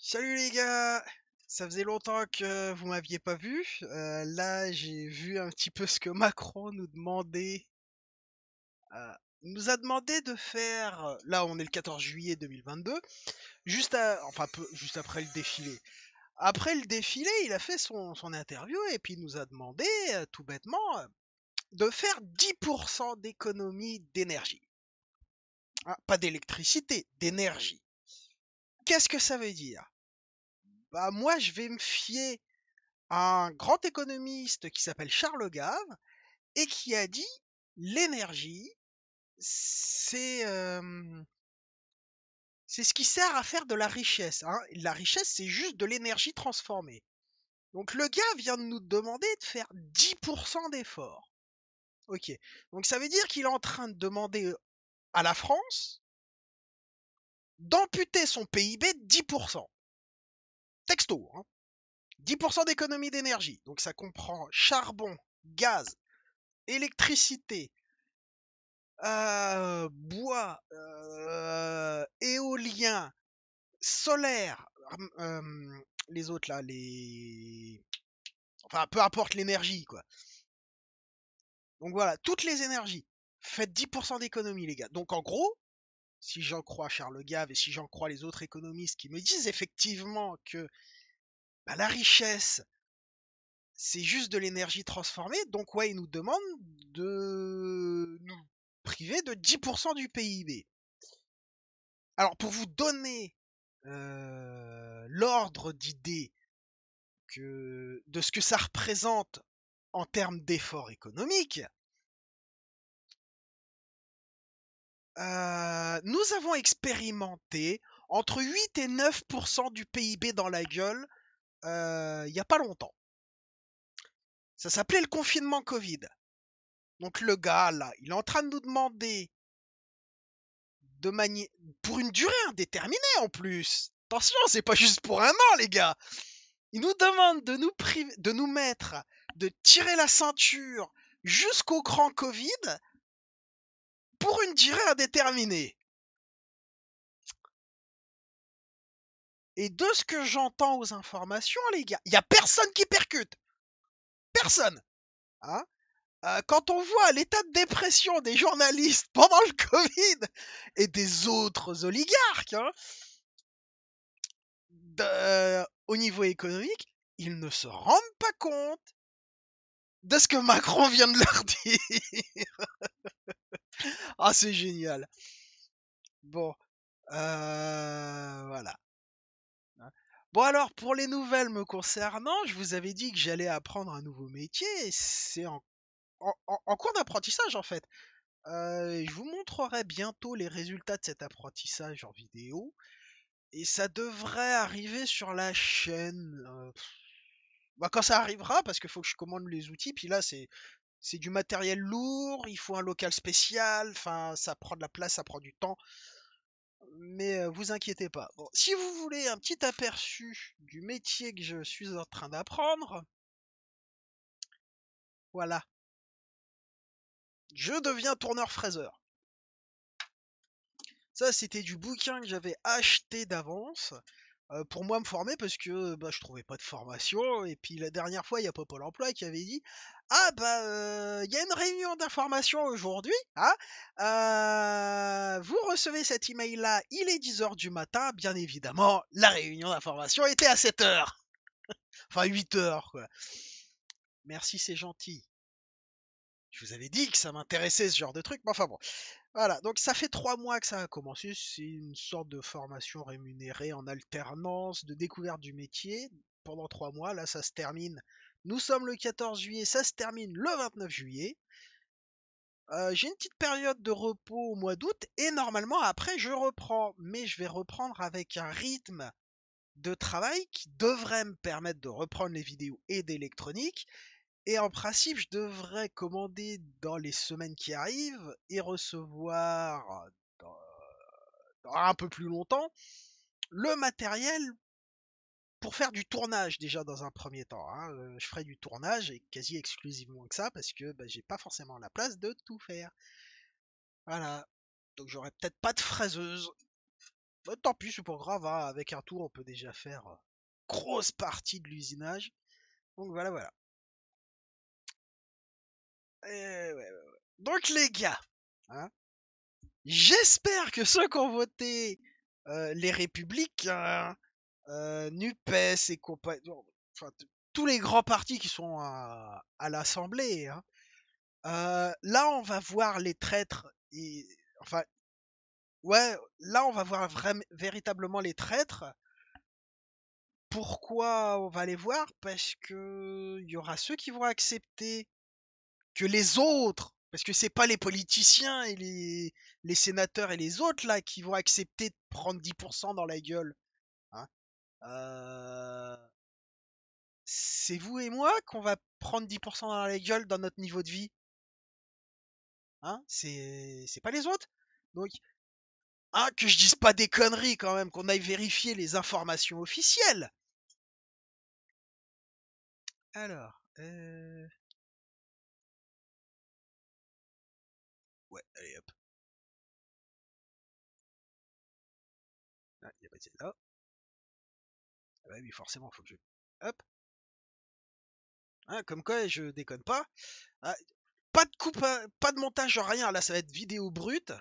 Salut les gars! Ça faisait longtemps que vous m'aviez pas vu. Là, j'ai vu un petit peu ce que Macron nous demandait. Il nous a demandé de faire. Là, on est le 14 juillet 2022, enfin juste après le défilé. Après le défilé, il a fait son interview et puis il nous a demandé, tout bêtement, de faire 10% d'économie d'énergie. Ah, pas d'électricité, d'énergie. Qu'est-ce que ça veut dire? Bah moi, je vais me fier un grand économiste qui s'appelle Charles Gave et qui a dit l'énergie, c'est c'est ce qui sert à faire de la richesse, hein. La richesse, c'est juste de l'énergie transformée. Donc le gars vient de nous demander de faire 10% d'efforts. Ok. Donc ça veut dire qu'il est en train de demander à la France d'amputer son PIB de 10%. Texto, hein. 10% d'économie d'énergie. Donc ça comprend charbon, gaz, électricité, bois, éolien, solaire, les autres là, enfin peu importe l'énergie quoi. Donc voilà, toutes les énergies. Faites 10% d'économie les gars. Donc en gros, si j'en crois Charles Gave et si j'en crois les autres économistes qui me disent effectivement que bah, la richesse, c'est juste de l'énergie transformée, donc ouais, ils nous demandent de nous priver de 10% du PIB. Alors pour vous donner l'ordre d'idée de ce que ça représente en termes d'efforts économiques, nous avons expérimenté entre 8 et 9% du PIB dans la gueule il n'y a pas longtemps. Ça s'appelait le confinement Covid. Donc le gars, là, il est en train de nous demander de manière pour une durée indéterminée en plus. Attention, c'est pas juste pour un an, les gars. Il nous demande de nous mettre, de tirer la ceinture jusqu'au grand Covid pour une durée indéterminée. Et de ce que j'entends aux informations, les gars, il n'y a personne qui percute. Personne. Hein. Quand on voit l'état de dépression des journalistes pendant le Covid et des autres oligarques, hein, au niveau économique, ils ne se rendent pas compte de ce que Macron vient de leur dire. Ah, c'est génial. Bon, voilà. Bon alors, pour les nouvelles me concernant, je vous avais dit que j'allais apprendre un nouveau métier, et c'est en cours d'apprentissage en fait. Je vous montrerai bientôt les résultats de cet apprentissage en vidéo, et ça devrait arriver sur la chaîne. Bah, quand ça arrivera, parce qu'il faut que je commande les outils, puis là c'est du matériel lourd, il faut un local spécial, enfin ça prend de la place, ça prend du temps. Mais vous inquiétez pas. Bon, si vous voulez un petit aperçu du métier que je suis en train d'apprendre, voilà. Je deviens tourneur-fraiseur. Ça, c'était du bouquin que j'avais acheté d'avance pour moi me former parce que bah, je trouvais pas de formation. Et puis la dernière fois, il y a pas Pôle emploi qui avait dit ah bah il y a une réunion d'information aujourd'hui. Hein, vous recevez cet email là, il est 10h du matin. Bien évidemment, la réunion d'information était à 7h. Enfin 8h quoi. Merci, c'est gentil. Je vous avais dit que ça m'intéressait ce genre de truc, mais enfin bon. Voilà, donc ça fait 3 mois que ça a commencé. C'est une sorte de formation rémunérée en alternance de découverte du métier pendant 3 mois. Là, ça se termine. Nous sommes le 14 juillet, ça se termine le 29 juillet. J'ai une petite période de repos au mois d'août et normalement après je reprends, mais je vais reprendre avec un rythme de travail qui devrait me permettre de reprendre les vidéos et d'électronique. Et en principe, je devrais commander dans les semaines qui arrivent et recevoir dans, dans un peu plus longtemps le matériel pour faire du tournage déjà dans un premier temps. Hein. Je ferai du tournage et quasi exclusivement que ça parce que bah, j'ai pas forcément la place de tout faire. Voilà. Donc j'aurai peut-être pas de fraiseuse. Bah, tant pis, c'est pas grave, hein, avec un tour, on peut déjà faire grosse partie de l'usinage. Donc voilà, voilà. Ouais, ouais, ouais. Donc les gars, hein, j'espère que ceux qui ont voté les Républicains, NUPES et compagnie, enfin, tous les grands partis qui sont à l'Assemblée, hein, là on va voir les traîtres et enfin ouais, là on va voir véritablement les traîtres. Pourquoi on va les voir? Parce que il y aura ceux qui vont accepter que les autres, parce que c'est pas les politiciens et les sénateurs et les autres là qui vont accepter de prendre 10% dans la gueule, hein. Euh, c'est vous et moi qu'on va prendre 10% dans la gueule dans notre niveau de vie, hein. C'est pas les autres. Donc, hein, que je dise pas des conneries quand même, qu'on aille vérifier les informations officielles. Alors, ouais, allez hop. Ah, il y a pas de celle-là. Ah bah oui, forcément, faut que je. Hop. Hein, comme quoi, je déconne pas. Ah, pas de coupe, pas de montage, rien. Là, ça va être vidéo brute.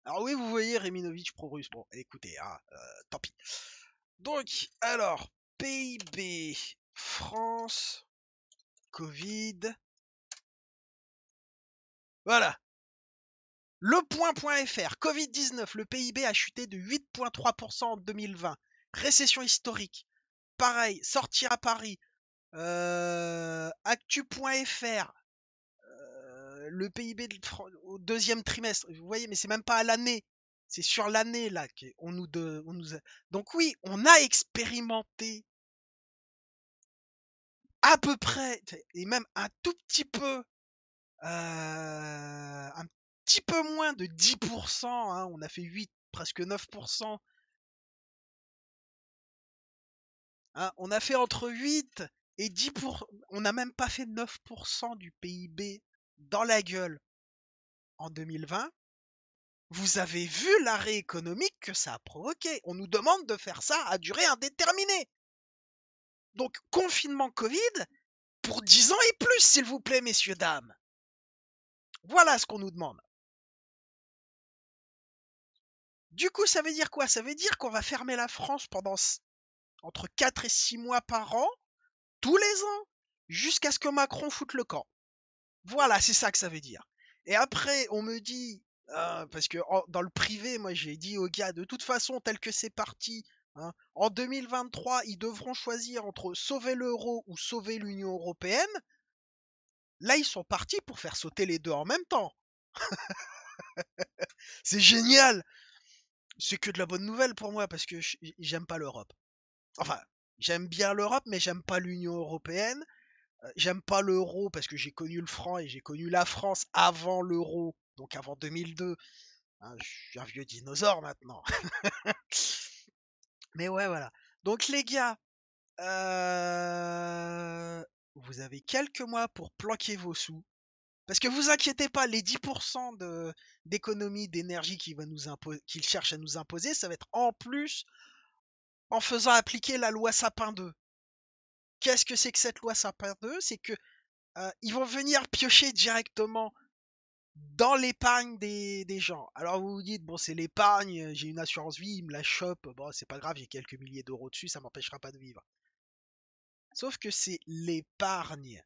Alors oui, vous voyez Reminovich pro-russe. Bon, écoutez, hein, tant pis. Donc, alors, PIB, France, Covid. Voilà. Le point.fr, Covid-19, le PIB a chuté de 8,3% en 2020. Récession historique. Pareil, sortir à Paris. Actu.fr, le PIB au deuxième trimestre. Vous voyez, mais c'est même pas à l'année. C'est sur l'année là qu'on nous Donc oui, on a expérimenté à peu près, et même un tout petit peu, un petit peu moins de 10%, hein, on a fait 8, presque 9%. Hein, on a fait entre 8 et 10%. On n'a même pas fait 9% du PIB dans la gueule en 2020. Vous avez vu l'arrêt économique que ça a provoqué. On nous demande de faire ça à durée indéterminée. Donc, confinement Covid pour 10 ans et plus, s'il vous plaît, messieurs, dames. Voilà ce qu'on nous demande. Du coup, ça veut dire quoi? Ça veut dire qu'on va fermer la France pendant entre 4 et 6 mois par an, tous les ans, jusqu'à ce que Macron foute le camp. Voilà, c'est ça que ça veut dire. Et après, on me dit, parce que dans le privé, moi j'ai dit aux gars, de toute façon, tel que c'est parti, hein, en 2023, ils devront choisir entre sauver l'euro ou sauver l'Union européenne. Là, ils sont partis pour faire sauter les deux en même temps. C'est génial. C'est que de la bonne nouvelle pour moi parce que j'aime pas l'Europe. Enfin, j'aime bien l'Europe, mais j'aime pas l'Union européenne. J'aime pas l'euro parce que j'ai connu le franc et j'ai connu la France avant l'euro, donc avant 2002. Hein, je suis un vieux dinosaure maintenant. Mais ouais, voilà. Donc les gars, vous avez quelques mois pour planquer vos sous. Parce que vous inquiétez pas, les 10% d'économie d'énergie qu'il cherche à nous imposer, ça va être en plus en faisant appliquer la loi Sapin 2. Qu'est-ce que c'est que cette loi Sapin 2? C'est que ils vont venir piocher directement dans l'épargne des gens. Alors vous vous dites, bon, c'est l'épargne, j'ai une assurance vie, il me la chope, bon, c'est pas grave, j'ai quelques milliers d'euros dessus, ça m'empêchera pas de vivre. Sauf que c'est l'épargne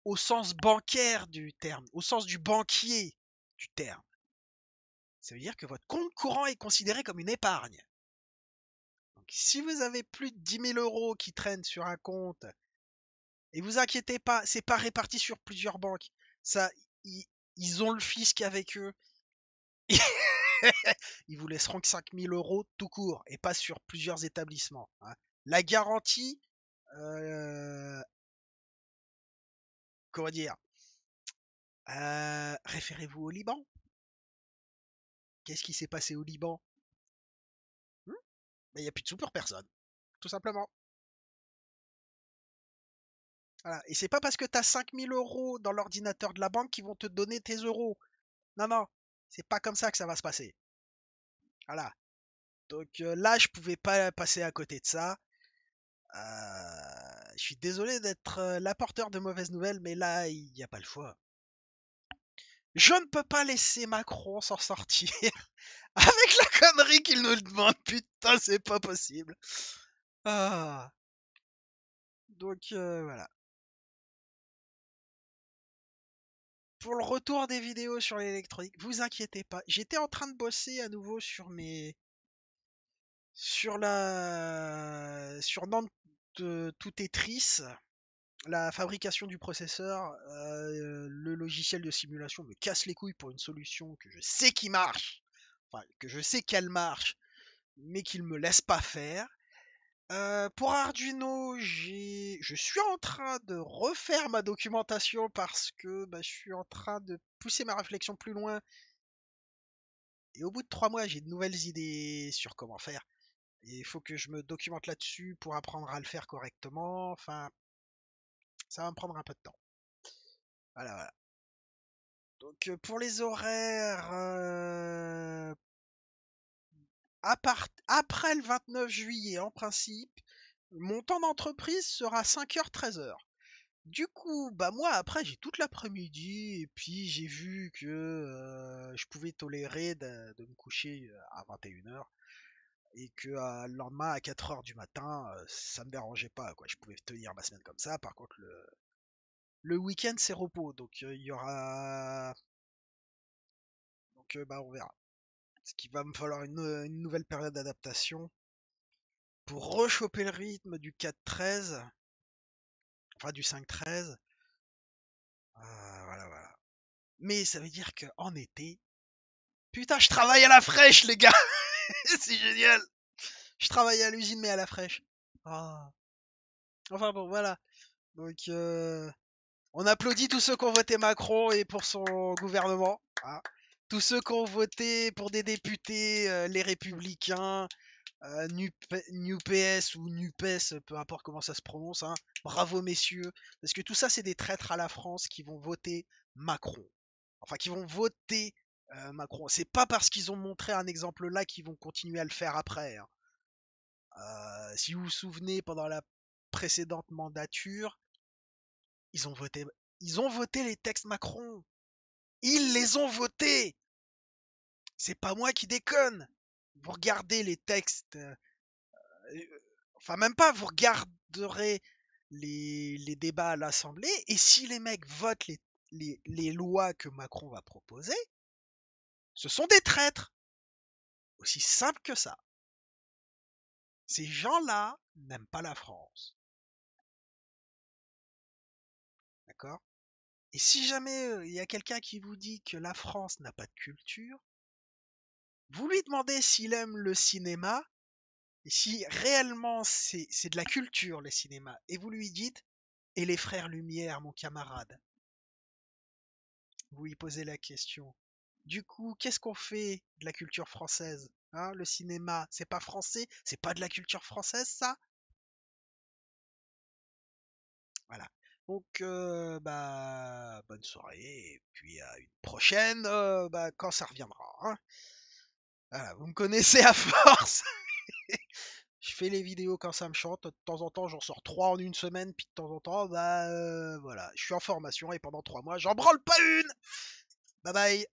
au sens bancaire du terme, au sens du banquier du terme. Ça veut dire que votre compte courant est considéré comme une épargne. Donc, si vous avez plus de 10 000 euros qui traînent sur un compte, et vous inquiétez pas, c'est pas réparti sur plusieurs banques. Ça, ils, ils ont le fisc avec eux. Ils vous laisseront que 5 000 euros tout court et pas sur plusieurs établissements, hein. La garantie, comment dire, référez-vous au Liban. Qu'est-ce qui s'est passé au Liban? Il n'y a plus de sous pour personne, tout simplement. Voilà. Et c'est pas parce que tu as 5 000 euros dans l'ordinateur de la banque qu'ils vont te donner tes euros. Non, non. C'est pas comme ça que ça va se passer. Voilà. Donc là, je pouvais pas passer à côté de ça. Je suis désolé d'être l'apporteur de mauvaises nouvelles, mais là, il n'y a pas le choix. Je ne peux pas laisser Macron s'en sortir avec la connerie qu'il nous demande. Putain, c'est pas possible. Ah. Donc voilà. Pour le retour des vidéos sur l'électronique, vous inquiétez pas. J'étais en train de bosser à nouveau sur mes sur Nantes tout Tetris, la fabrication du processeur, le logiciel de simulation me casse les couilles pour une solution que je sais qui marche, enfin que je sais qu'elle marche, mais qu'il me laisse pas faire. Pour Arduino, je suis en train de refaire ma documentation parce que bah, je suis en train de pousser ma réflexion plus loin. Et au bout de 3 mois, j'ai de nouvelles idées sur comment faire. Et il faut que je me documente là-dessus pour apprendre à le faire correctement. Enfin, ça va me prendre un peu de temps. Voilà, voilà. Donc pour les horaires, après le 29 juillet, en principe, mon temps d'entreprise sera 5h, 13h. Du coup, bah moi après j'ai toute l'après-midi et puis j'ai vu que je pouvais tolérer de me coucher à 21h et que le lendemain à 4h du matin, ça me dérangeait pas quoi. Je pouvais tenir ma semaine comme ça. Par contre le week-end c'est repos donc il y aura donc bah on verra. Ce qu'il va me falloir une nouvelle période d'adaptation pour rechoper le rythme du 4-13, enfin du 5-13. Voilà voilà. Mais ça veut dire qu'en été, putain, je travaille à la fraîche, les gars. C'est génial. Je travaille à l'usine, mais à la fraîche. Ah. Enfin bon, voilà. Donc, on applaudit tous ceux qui ont voté Macron et pour son gouvernement. Hein. Tous ceux qui ont voté pour des députés, les Républicains, NUPS ou NUPES, peu importe comment ça se prononce. Hein. Bravo, messieurs. Parce que tout ça, c'est des traîtres à la France qui vont voter Macron. Enfin, qui vont voter Macron. C'est pas parce qu'ils ont montré un exemple là qu'ils vont continuer à le faire après. Hein. Si vous vous souvenez, pendant la précédente mandature, ils ont voté, ils ont voté les textes Macron. Ils les ont votés. C'est pas moi qui déconne. Vous regardez les textes, enfin même pas, vous regarderez les débats à l'Assemblée, et si les mecs votent les lois que Macron va proposer, ce sont des traîtres. Aussi simple que ça. Ces gens-là n'aiment pas la France. D'accord? Et si jamais il y a quelqu'un qui vous dit que la France n'a pas de culture, vous lui demandez s'il aime le cinéma, et si réellement c'est de la culture le cinéma, et vous lui dites, et les frères Lumière, mon camarade, vous lui posez la question. Du coup, qu'est-ce qu'on fait de la culture française? Hein, le cinéma, c'est pas français? C'est pas de la culture française, ça? Voilà. Donc, bah, bonne soirée, et puis à une prochaine, bah, quand ça reviendra. Hein. Voilà, vous me connaissez à force. Je fais les vidéos quand ça me chante. De temps en temps, j'en sors 3 en une semaine, puis de temps en temps, bah voilà, je suis en formation et pendant 3 mois, j'en branle pas une. Bye bye.